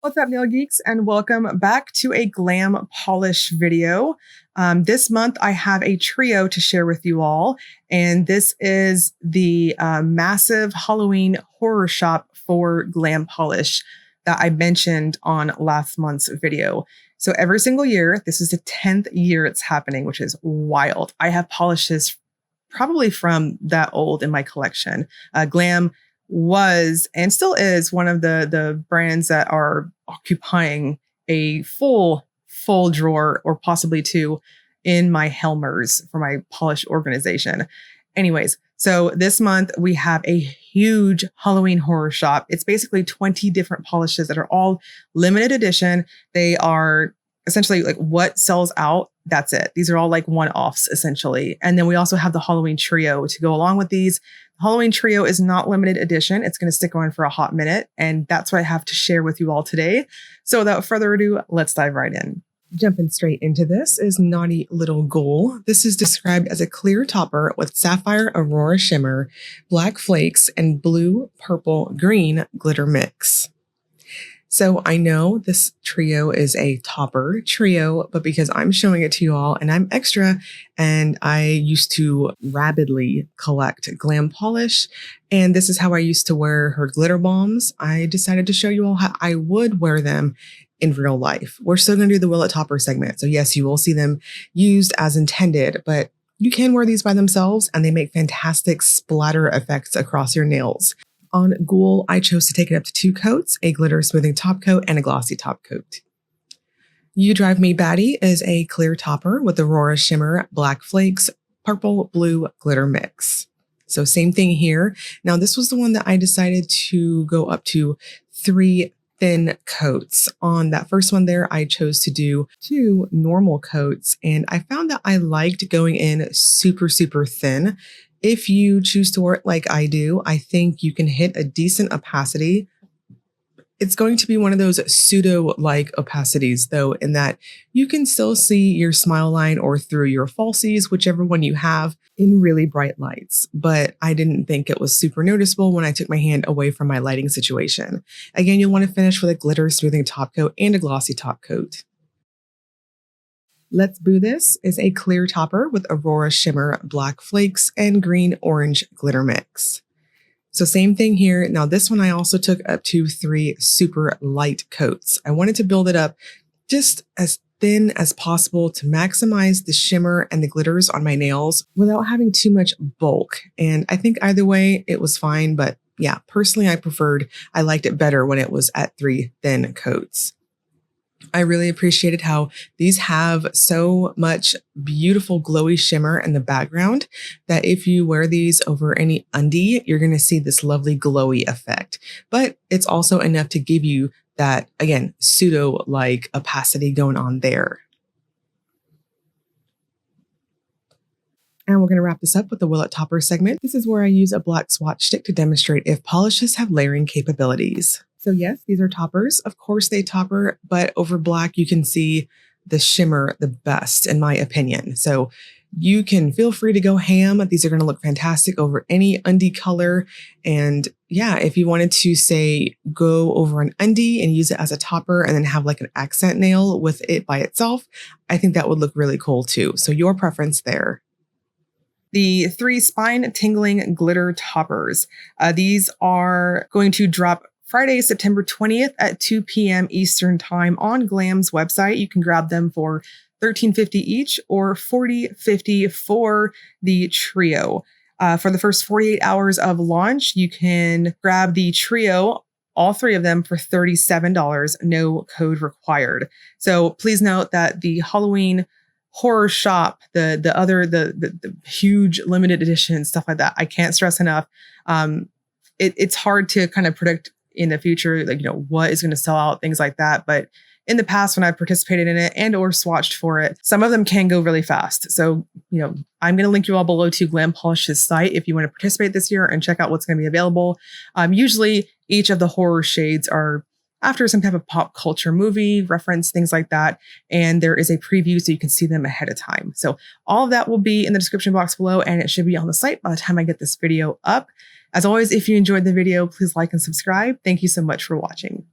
What's up, nail geeks, and welcome back to a glam polish video. This month I have a trio to share with you all, and this is the massive Halloween horror shop for glam polish that I mentioned on last month's video. So every single year, this is the 10th year it's happening, which is wild. I have polishes probably from that old in my collection. Glam was and still is one of the brands that are occupying a full drawer or possibly two in my Helmers for my polish organization. Anyways, so this month we have a huge Halloween horror shop. It's basically 20 different polishes that are all limited edition. They are essentially like what sells out. That's it. These are all like one-offs essentially. And then we also have the Halloween trio to go along with these. Halloween trio is not limited edition. It's going to stick on for a hot minute. And that's what I have to share with you all today. So without further ado, let's dive right in. Jumping straight into this is Naughty Little Ghoul. This is described as a clear topper with sapphire aurora shimmer, black flakes, and blue, purple, green glitter mix. So I know this trio is a topper trio, but because I'm showing it to you all and I'm extra and I used to rabidly collect glam polish, and this is how I used to wear her glitter bombs, I decided to show you all how I would wear them in real life. We're still going to do the Willet Topper segment. So yes, you will see them used as intended, but you can wear these by themselves and they make fantastic splatter effects across your nails. On Ghoul, I chose to take it up to 2 coats, a glitter smoothing top coat and a glossy top coat. You Drive Me Batty is a clear topper with aurora shimmer, black flakes, purple, blue glitter mix. So same thing here. Now this was the one that I decided to go up to 3 thin coats. On that first one there, I chose to do 2 normal coats, and I found that I liked going in super thin. If you choose to wear it like I do, I think you can hit a decent opacity. It's going to be one of those pseudo-like opacities, though, in that you can still see your smile line or through your falsies, whichever one you have, in really bright lights. But I didn't think it was super noticeable when I took my hand away from my lighting situation. Again, you'll want to finish with a glitter smoothing top coat and a glossy top coat. Let's Boo This is a clear topper with aurora shimmer, black flakes, and green orange glitter mix. So same thing here. Now this one I also took up to 3 super light coats. I wanted to build it up just as thin as possible to maximize the shimmer and the glitters on my nails without having too much bulk. And I think either way it was fine, but yeah, personally I liked it better when it was at 3 thin coats. I really appreciated how these have so much beautiful glowy shimmer in the background that if you wear these over any undie, you're going to see this lovely glowy effect. But it's also enough to give you that, again, pseudo-like opacity going on there. And we're going to wrap this up with the Willet Topper segment. This is where I use a black swatch stick to demonstrate if polishes have layering capabilities. So yes, these are toppers. Of course they topper, but over black you can see the shimmer the best, in my opinion. So you can feel free to go ham. These are going to look fantastic over any undie color. And yeah, if you wanted to say go over an undie and use it as a topper and then have like an accent nail with it by itself, I think that would look really cool too. So your preference there. The 3 spine tingling glitter toppers. These are going to drop Friday, September 20th at 2 p.m. Eastern time on Glam's website. You can grab them for $13.50 each or $40.50 for the trio. For the first 48 hours of launch, you can grab the trio, all 3 of them, for $37, no code required. So please note that the Halloween horror shop, the huge limited edition stuff like that, I can't stress enough. It's hard to kind of predict in the future, like, what is going to sell out, things like that. But in the past, when I've participated in it and or swatched for it, some of them can go really fast. So, I'm going to link you all below to Glam Polish's site if you want to participate this year and check out what's going to be available. Usually each of the horror shades are after some type of pop culture movie reference, things like that. And there is a preview so you can see them ahead of time. So all of that will be in the description box below, and it should be on the site by the time I get this video up. As always, if you enjoyed the video, please like and subscribe. Thank you so much for watching.